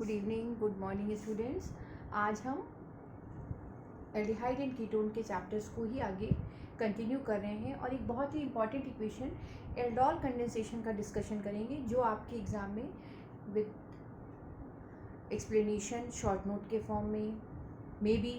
Good evening, good morning students. आज हम aldehyde and ketone के चैप्टर्स को ही आगे कंटिन्यू कर रहे हैं और एक बहुत ही इंपॉर्टेंट इक्वेशन एल्डोल कंडेंसेशन का डिस्कशन करेंगे, जो आपके एग्ज़ाम में विद एक्सप्लेनेशन शॉर्ट नोट के फॉर्म में may be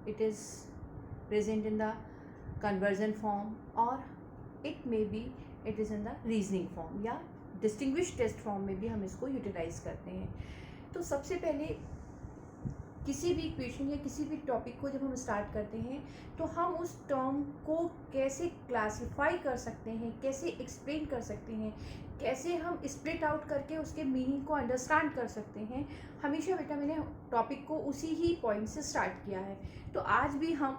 it is present in the conversion form और it may be it is in the reasoning form या डिस्टिंग्विश टेस्ट फॉर्म में भी हम इसको यूटिलाइज करते हैं। तो सबसे पहले किसी भी इक्वेशन या किसी भी टॉपिक को जब हम स्टार्ट करते हैं तो हम उस टर्म को कैसे क्लासिफाई कर सकते हैं, कैसे एक्सप्लेन कर सकते हैं, कैसे हम स्प्लिट आउट करके उसके मीनिंग को अंडरस्टैंड कर सकते हैं। हमेशा बेटा मैंने टॉपिक को उसी ही पॉइंट से स्टार्ट किया है। तो आज भी हम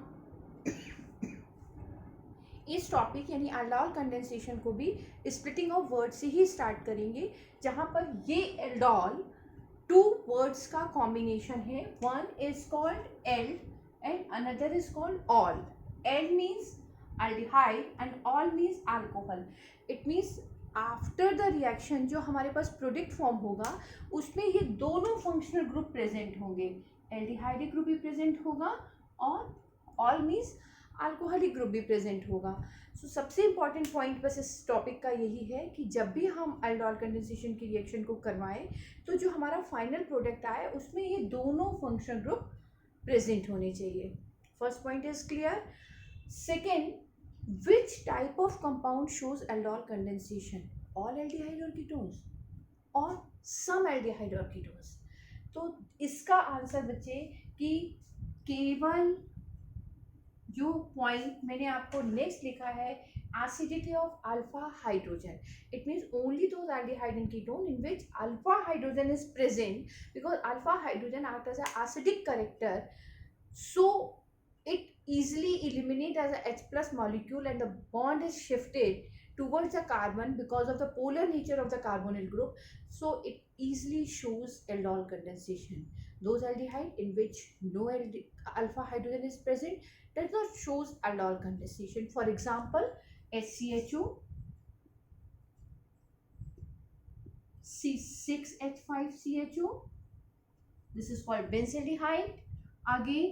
इस टॉपिक यानी एल्डोल कंडेंसेशन को भी स्प्लिटिंग ऑफ वर्ड से ही स्टार्ट करेंगे, जहाँ पर ये एल्डोल टू वर्ड्स का कॉम्बिनेशन है। One is called ald and another is called ol. Ald means aldehyde and ol means alcohol. It means after the reaction जो हमारे पास प्रोडक्ट फॉर्म होगा उसमें ये दोनों फंक्शनल ग्रुप प्रेजेंट होंगे। एल्डिहाइडिक ग्रुप भी प्रेजेंट होगा और ऑल मीन्स अल्कोहलिक ग्रुप भी प्रेजेंट होगा। सो सबसे इंपॉर्टेंट पॉइंट बस इस टॉपिक का यही है कि जब भी हम एल्डोल कंडेंसेशन की रिएक्शन को करवाएं तो जो हमारा फाइनल प्रोडक्ट आए उसमें ये दोनों फंक्शनल ग्रुप प्रेजेंट होने चाहिए। First point is clear. Second, which type of compound shows aldol condensation? All aldehyde और कीटोन्स और सम एल्डिहाइड और कीटोन्स। तो इसका आंसर बच्चे कि केवल जो पॉइंट मैंने आपको नेक्स्ट लिखा है, acidity of alpha hydrogen. It means only those aldehyde and ketone in which alpha hydrogen is present, because alpha hydrogen acts as an acidic character, so it easily eliminates as a H plus molecule and the bond is shifted towards the carbon because of the polar nature of the carbonyl group, so it easily shows aldol condensation. Those aldehyde in which no alpha hydrogen is present does not shows aldol condensation. For example, HCHO, C6H5CHO, this is called benzaldehyde. Again,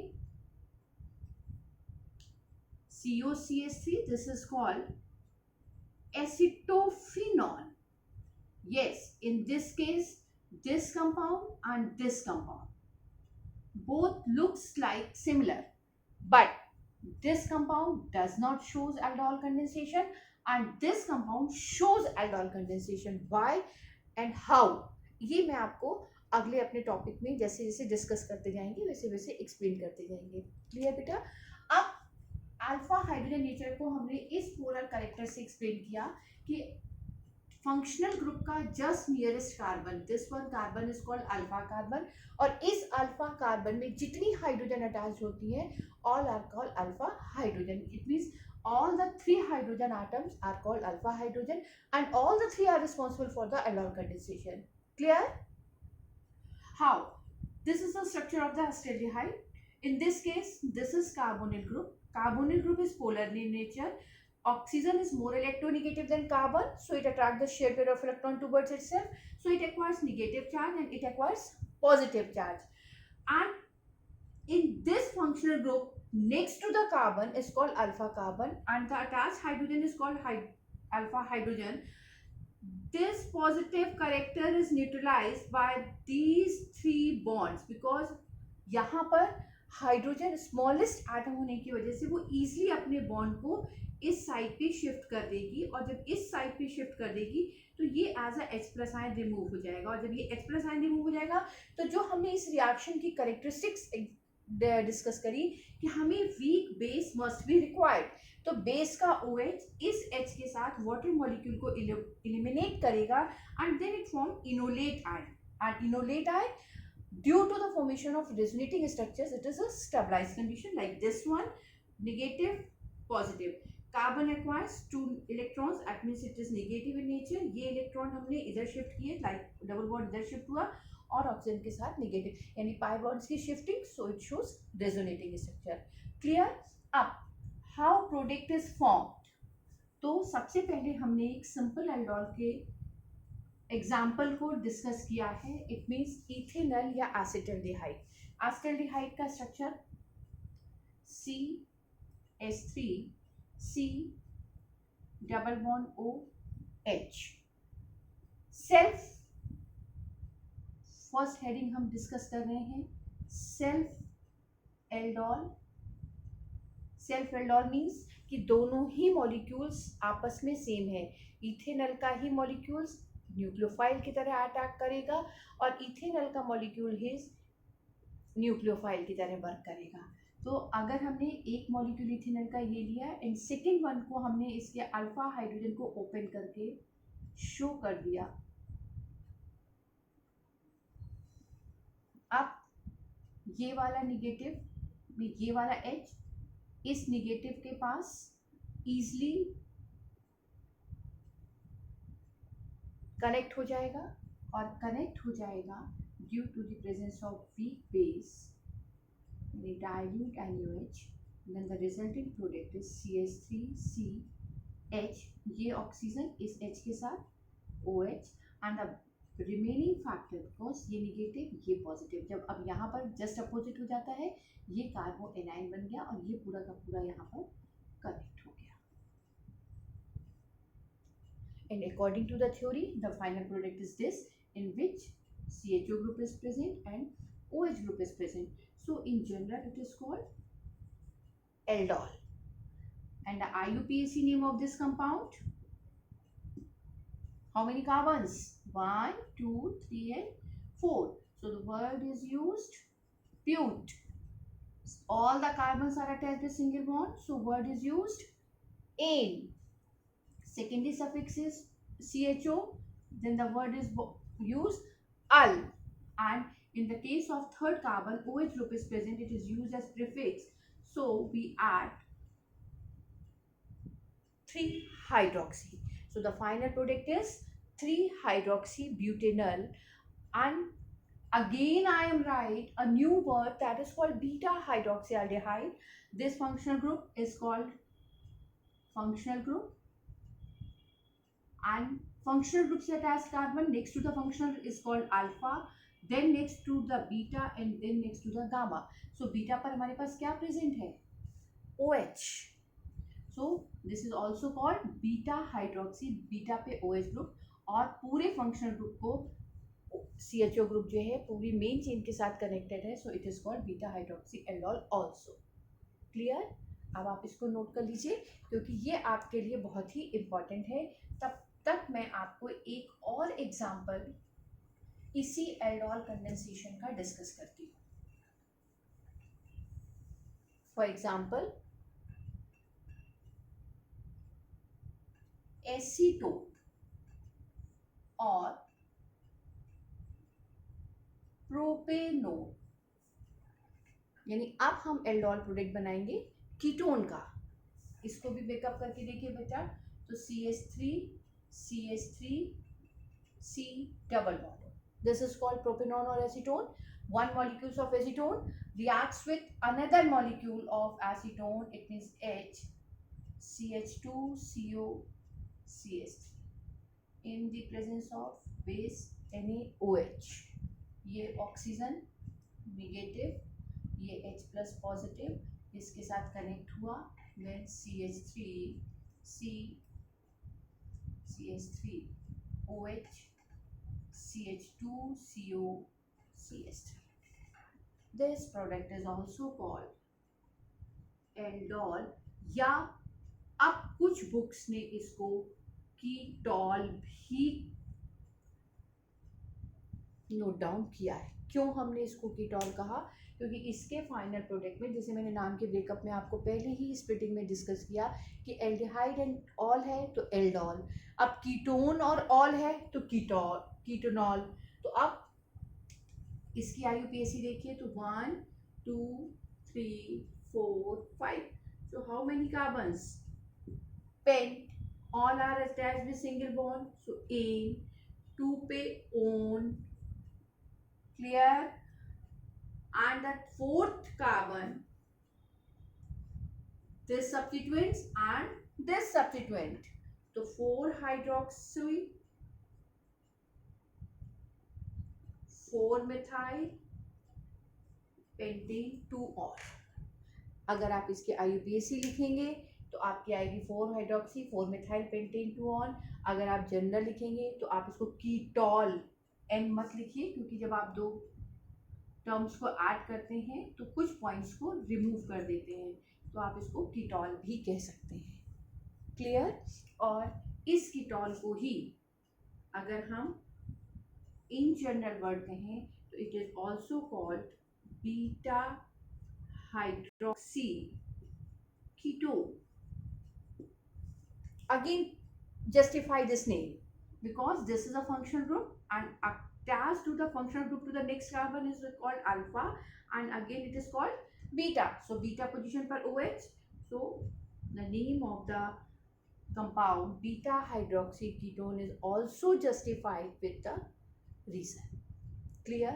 COCH3, this is called acetophenol. Yes, in this case, this compound and this compound both looks like similar, but this compound does not shows aldol condensation and this compound shows aldol condensation. Why and how, ये मैं आपको अगले अपने topic में जैसे जैसे discuss करते जाएंगे वैसे वैसे एक्सप्लेन करते जाएंगे। क्लियर बेटा? अब अल्फा हाइड्रोजन नेचर को हमने इस पोलर कैरेक्टर से एक्सप्लेन किया कि फंक्शनल ग्रुप का just nearest carbon, this one carbon is called alpha carbon, और इस अल्फा कार्बन में जितनी हाइड्रोजन अटैच होती है all are called alpha hydrogen. It means all the three hydrogen atoms are called alpha hydrogen and all the three are responsible for the aldol condensation. Clear? How? This is the structure of the acetaldehyde. In this case, this is carbonyl group. Carbonyl group is polar in nature. Oxygen is more electronegative than carbon, so it attracts the shared pair of electron towards itself, so it acquires negative charge and it acquires positive charge. And in this functional group next to the carbon is called alpha carbon and the attached hydrogen is called alpha hydrogen. This positive character is neutralized by these three bonds because यहाँ पर hydrogen smallest atom होने की वजह से वो easily अपने bond को इस साइड पे शिफ्ट कर देगी, और जब इस साइड पे शिफ्ट कर देगी तो ये as a H plus ion remove हो जाएगा, और जब ये H प्लस आयन रिमूव हो जाएगा तो जो हमने इस रिएक्शन की कैरेक्टरिस्टिक्स डिस्कस करी कि हमें weak base must be required, तो बेस का OH इस H के साथ वाटर मॉलिक्यूल को एलिमिनेट करेगा and then it form enolate ion, and enolate ion due to the formation of resonating structures it is a stabilized condition like this one, negative positive. Carbon acquires 2 electrons, that means it is negative in nature. ये electron हमने इधर shift किए, like double bond इधर shift हुआ और oxygen के साथ negative, यानी पाई बॉन्ड्स की shifting, so it shows resonating structure. Clear? अब हाउ प्रोडक्ट इज फॉर्म्ड, तो सबसे पहले हमने एक सिंपल एल्डोल के एग्जाम्पल को डिस्कस किया है. इट मीन्स इथेनॉल या एसिटल्डिहाइड. एसिटल्डिहाइड का structure CH3 C double bond OH. Self first heading हम डिस्कस कर रहे हैं. Self aldol. Self aldol means कि दोनों ही मॉलिक्यूल्स आपस में सेम है. इथेनॉल का ही मॉलिक्यूल्स न्यूक्लियोफाइल की तरह अटैक करेगा और इथेनॉल का मॉलिक्यूल ही न्यूक्लियोफाइल की तरह वर्क करेगा. तो अगर हमने एक मॉलिक्यूल इथेनॉल का ये लिया एंड सेकेंड वन को हमने इसके अल्फा हाइड्रोजन को ओपन करके शो कर दिया. अब ये वाला निगेटिव में ये वाला H इस निगेटिव के पास इजली कनेक्ट हो जाएगा और कनेक्ट हो जाएगा due to the presence of weak base dilute NaOH. then the resulting product is CH3CH. ये ऑक्सीजन इस H के साथ OH and the remaining factor because ये नेगेटिव ये पॉजिटिव. जब अब यहाँ पर जस्ट अपोजिट हो जाता है ये कार्बो एनाइन बन गया और ये पूरा का पूरा यहाँ पर कनेक्ट हो गया. And according to the theory, the final product is this, in which CHO group is present and OH group is present. So in general, it is called aldol. And the IUPAC name of this compound? How many carbons? 1, 2, 3, and 4. So the word is used pute. All the carbons are attached with single bond. So word is used ane. Secondary suffix is CHO, then the word is used al. And in the case of third carbon, OH group is present, it is used as prefix. So we add 3-hydroxy. So the final product is 3-hydroxybutanol. And again I am right, a new word that is called beta hydroxyaldehyde. This functional group is called functional group. And functional group से attached carbon next to the functional is called alpha, then next to the beta and then next to the gamma. So beta पर हमारे पास क्या present है? OH. So this is also called beta hydroxy. beta पे OH group और पूरे functional group को CHO group जो है पूरी main chain के साथ connected है. So it is called beta hydroxy aldol also. Clear? अब आप इसको नोट कर लीजिए क्योंकि ये आपके लिए बहुत ही इम्पॉर्टेंट है. तब तक मैं आपको एक और एग्जाम्पल इसी एल्डोल कंडेंसेशन का डिस्कस करती हूँ. फॉर एग्जाम्पल एसीटोन और प्रोपेनोन, यानी अब हम एल्डोल प्रोडक्ट बनाएंगे कीटोन का. इसको भी बेकअप करके देखिए बेटा. तो CH3 C double bond. This is called propanone or acetone. One molecule of acetone reacts with another molecule of acetone. It means H, CH2CO CH3 in the presence of base NaOH. ये oxygen negative, ये H plus positive, इसके साथ connect हुआ. then CH3 OH CH2CO CH3. This product is also called aldol, या अब कुछ books ने इसको कीटोल भी नोट डाउन किया है. क्यों हमने इसको कीटोल कहा? क्योंकि इसके फाइनल प्रोडक्ट में, जैसे मैंने नाम के ब्रेकअप में आपको पहले ही स्प्लिटिंग में डिस्कस किया कि एल्डिहाइड एंड ऑल है तो एल्डोल, अब कीटोन और ऑल है तो कीटोनॉल. तो अब इसकी IUPAC देखिए तो 1 2 3 4 5. so how many carbons? pent. all are attached with single bond, so ane. 2 पे on. clear? and the fourth carbon, this substituents and this substituent, so 4 hydroxy 4-methyl pentane 2-ऑल। अगर आप इसके IUPAC लिखेंगे तो आपकी आएगी 4-हाइड्रोक्सी 4-methyl pentane 2-ऑल। अगर आप जनरल लिखेंगे तो आप इसको कीटॉल, एन मत लिखिए क्योंकि जब आप दो टर्म्स को ऐड करते हैं तो कुछ पॉइंट्स को रिमूव कर देते हैं, तो आप इसको कीटॉल भी कह सकते हैं। क्लियर? और इस कीटॉल को ही अगर हम इन जनरल वर्ड कहें तो it is also called beta hydroxy ketone. Again, justify this name because this is a functional group and attached to the functional group to the next carbon is called alpha, and again it is called beta. So beta position per OH. So the name of the compound beta hydroxy ketone is also justified with the reason. Clear?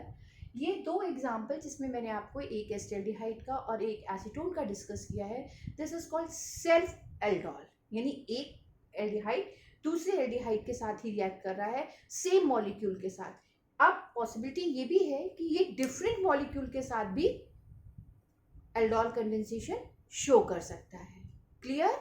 ये दो example जिसमें मैंने आपको एक एस्टेल्डिहाइड का और एक acetone का डिस्कस किया है, this is called self aldol, यानी एक एल्डिहाइड दूसरे एल्डिहाइड के साथ ही रिएक्ट कर रहा है सेम मॉलिक्यूल के साथ। अब पॉसिबिलिटी ये भी है कि ये डिफरेंट मॉलिक्यूल के साथ भी एल्डोल कंडेंसेशन शो कर सकता है। क्लियर?